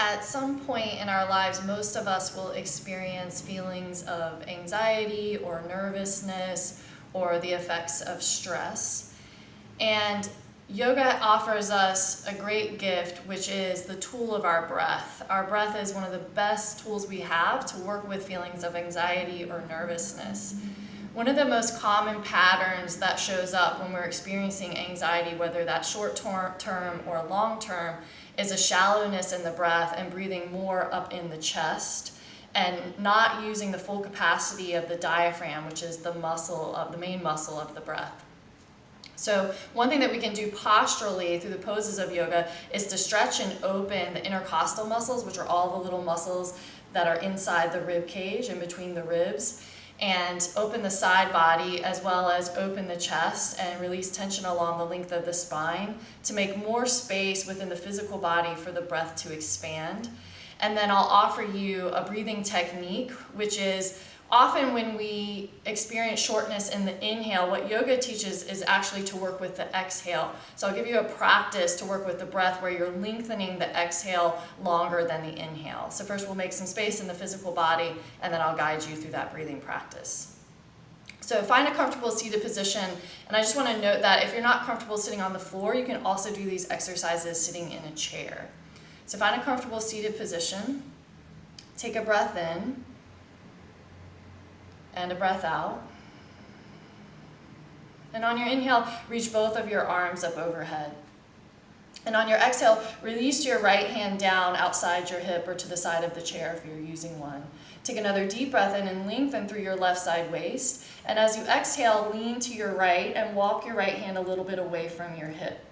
At some point in our lives, most of us will experience feelings of anxiety or nervousness or the effects of stress. And yoga offers us a great gift, which is the tool of our breath. Our breath is one of the best tools we have to work with feelings of anxiety or nervousness. One of the most common patterns that shows up when we're experiencing anxiety, whether that's short-term or long-term, is a shallowness in the breath and breathing more up in the chest and not using the full capacity of the diaphragm, which is the main muscle of the breath. So one thing that we can do posturally through the poses of yoga is to stretch and open the intercostal muscles, which are all the little muscles that are inside the rib cage and between the ribs, and open the side body as well as open the chest and release tension along the length of the spine to make more space within the physical body for the breath to expand. And then I'll offer you a breathing technique, which is often when we experience shortness in the inhale, what yoga teaches is actually to work with the exhale. So I'll give you a practice to work with the breath where you're lengthening the exhale longer than the inhale. So first we'll make some space in the physical body, and then I'll guide you through that breathing practice. So find a comfortable seated position, and I just want to note that if you're not comfortable sitting on the floor, you can also do these exercises sitting in a chair. So find a comfortable seated position, take a breath in, and a breath out. And on your inhale, reach both of your arms up overhead. And on your exhale, release your right hand down outside your hip or to the side of the chair if you're using one. Take another deep breath in and lengthen through your left side waist. And as you exhale, lean to your right and walk your right hand a little bit away from your hip.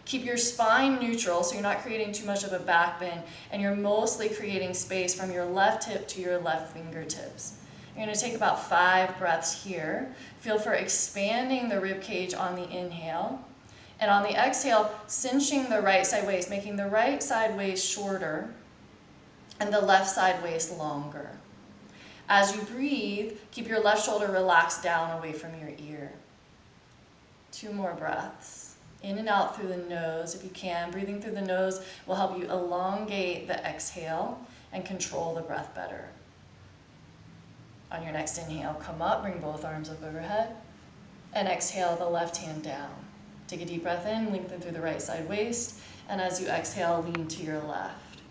Keep your spine neutral so you're not creating too much of a back bend, and you're mostly creating space from your left hip to your left fingertips. You're going to take about 5 breaths here. Feel for expanding the rib cage on the inhale. And on the exhale, cinching the right side waist, making the right side waist shorter and the left side waist longer. As you breathe, keep your left shoulder relaxed down away from your ear. 2 more breaths. In and out through the nose if you can. Breathing through the nose will help you elongate the exhale and control the breath better. On your next inhale, come up, bring both arms up overhead, and exhale the left hand down. Take a deep breath in, lengthen through the right side waist, and as you exhale, lean to your left.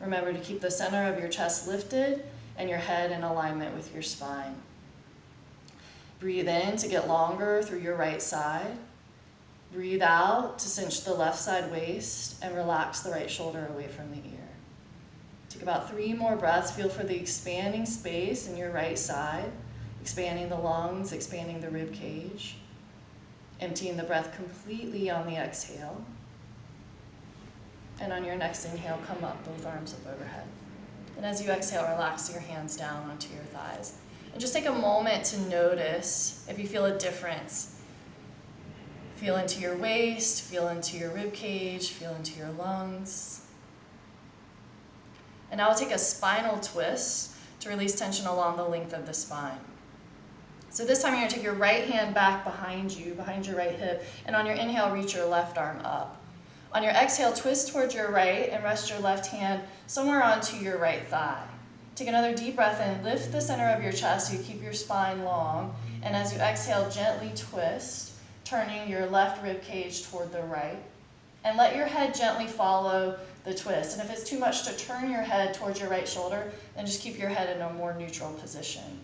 Remember to keep the center of your chest lifted and your head in alignment with your spine. Breathe in to get longer through your right side. Breathe out to cinch the left side waist and relax the right shoulder away from the ear. Take about 3 more breaths. Feel for the expanding space in your right side, expanding the lungs, expanding the rib cage, emptying the breath completely on the exhale. And on your next inhale, come up, both arms up overhead. And as you exhale, relax your hands down onto your thighs. And just take a moment to notice if you feel a difference. Feel into your waist, feel into your rib cage, feel into your lungs. And now we'll take a spinal twist to release tension along the length of the spine. So this time you're going to take your right hand back behind you, behind your right hip, and on your inhale, reach your left arm up. On your exhale, twist towards your right and rest your left hand somewhere onto your right thigh. Take another deep breath in, lift the center of your chest so you keep your spine long, and as you exhale, gently twist, turning your left rib cage toward the right. And let your head gently follow the twist. And if it's too much to turn your head towards your right shoulder, then just keep your head in a more neutral position.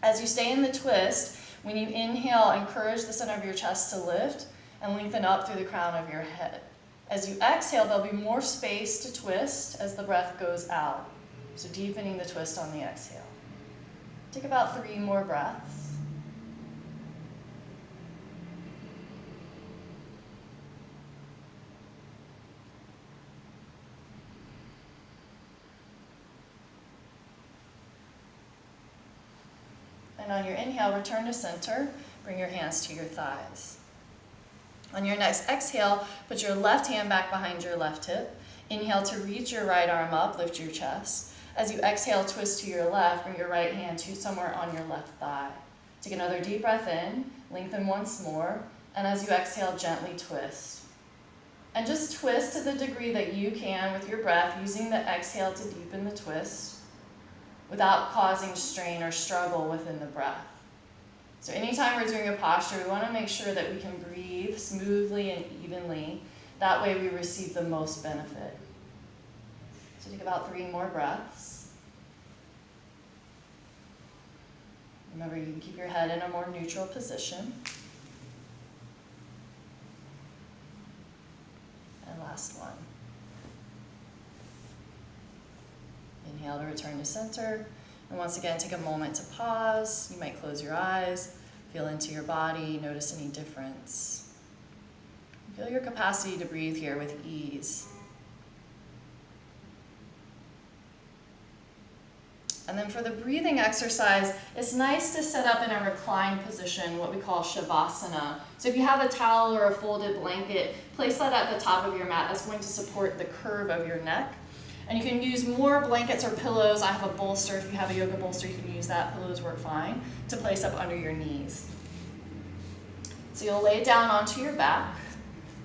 As you stay in the twist, when you inhale, encourage the center of your chest to lift and lengthen up through the crown of your head. As you exhale, there'll be more space to twist as the breath goes out. So deepening the twist on the exhale. Take about 3 more breaths. And on your inhale, return to center. Bring your hands to your thighs. On your next exhale, put your left hand back behind your left hip. Inhale to reach your right arm up, lift your chest. As you exhale, twist to your left, bring your right hand to somewhere on your left thigh. Take another deep breath in, lengthen once more, and as you exhale, gently twist. And just twist to the degree that you can with your breath, using the exhale to deepen the twist without causing strain or struggle within the breath. So anytime we're doing a posture, we want to make sure that we can breathe smoothly and evenly. That way we receive the most benefit. So take about 3 more breaths. Remember, you can keep your head in a more neutral position. And last one. Inhale to return to center. And once again, take a moment to pause. You might close your eyes, feel into your body, notice any difference. Feel your capacity to breathe here with ease. And then for the breathing exercise, it's nice to sit up in a reclined position, what we call shavasana. So if you have a towel or a folded blanket, place that at the top of your mat. That's going to support the curve of your neck. And you can use more blankets or pillows. I have a bolster. If you have a yoga bolster, you can use that. Pillows work fine to place up under your knees. So you'll lay down onto your back.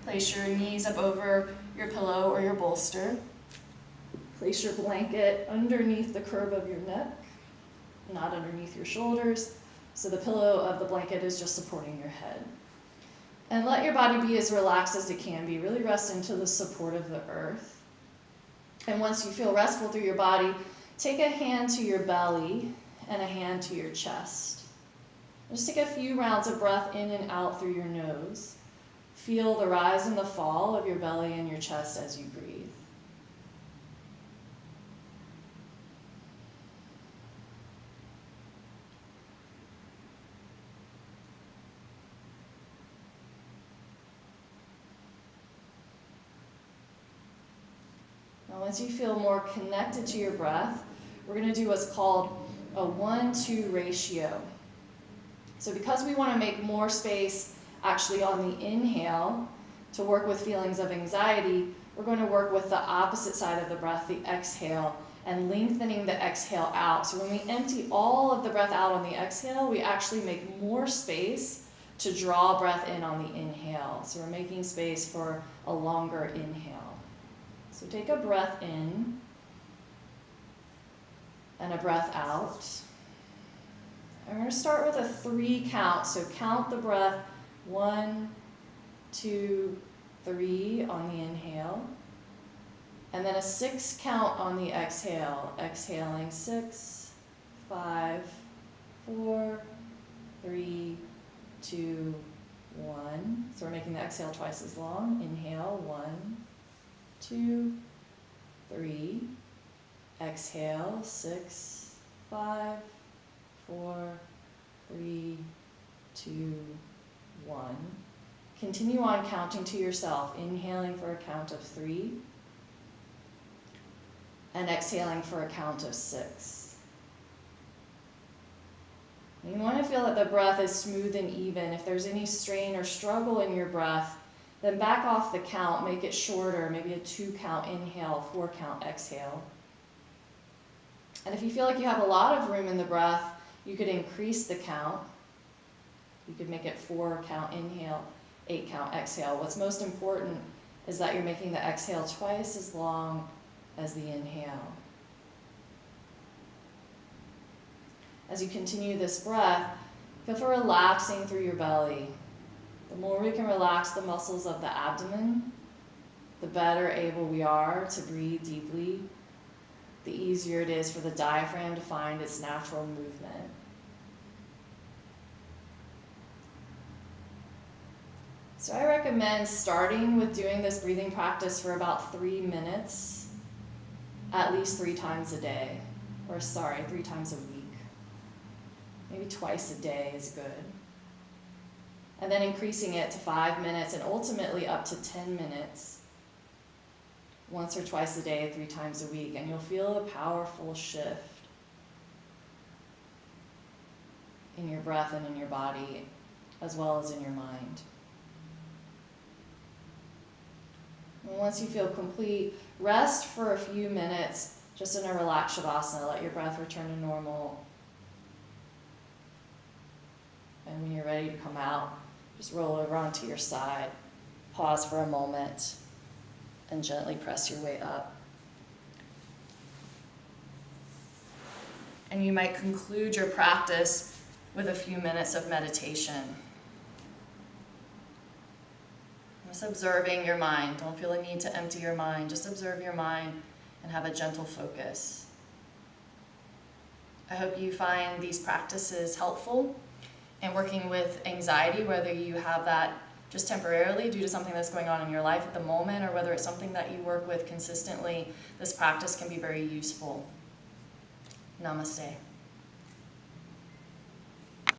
Place your knees up over your pillow or your bolster. Place your blanket underneath the curve of your neck, not underneath your shoulders. So the pillow of the blanket is just supporting your head. And let your body be as relaxed as it can be. Really rest into the support of the earth. And once you feel restful through your body, take a hand to your belly and a hand to your chest. Just take a few rounds of breath in and out through your nose. Feel the rise and the fall of your belly and your chest as you breathe. Now, once you feel more connected to your breath, we're going to do what's called a 1-2 ratio. So because we want to make more space actually on the inhale to work with feelings of anxiety, we're going to work with the opposite side of the breath, the exhale, and lengthening the exhale out. So when we empty all of the breath out on the exhale, we actually make more space to draw breath in on the inhale. So we're making space for a longer inhale. So take a breath in and a breath out. And we're going to start with a 3 count. So count the breath, 1, 2, 3 on the inhale. And then a 6 count on the exhale. Exhaling 6, 5, 4, 3, 2, 1. So we're making the exhale twice as long. Inhale, 1, 2, 3. Exhale, 6, 5, 4, 3, 2, 1. Continue on counting to yourself, inhaling for a count of 3, and exhaling for a count of 6. And you want to feel that the breath is smooth and even. If there's any strain or struggle in your breath, then back off the count, make it shorter, maybe a 2 count inhale, 4 count exhale. And if you feel like you have a lot of room in the breath, you could increase the count. You could make it 4 count inhale, 8 count exhale. What's most important is that you're making the exhale twice as long as the inhale. As you continue this breath, feel for relaxing through your belly. The more we can relax the muscles of the abdomen, the better able we are to breathe deeply, the easier it is for the diaphragm to find its natural movement. So I recommend starting with doing this breathing practice for about 3 minutes, at least 3 times a day, 3 times a week. Maybe twice a day is good. And then increasing it to 5 minutes and ultimately up to 10 minutes, once or twice a day, 3 times a week, and you'll feel a powerful shift in your breath and in your body, as well as in your mind. And once you feel complete, rest for a few minutes, just in a relaxed shavasana. Let your breath return to normal. And when you're ready to come out, just roll over onto your side. Pause for a moment. and gently press your way up. And you might conclude your practice with a few minutes of meditation. Just observing your mind. Don't feel a need to empty your mind. Just observe your mind and have a gentle focus. I hope you find these practices helpful in working with anxiety, whether you have that just temporarily due to something that's going on in your life at the moment, or whether it's something that you work with consistently. This practice can be very useful. Namaste.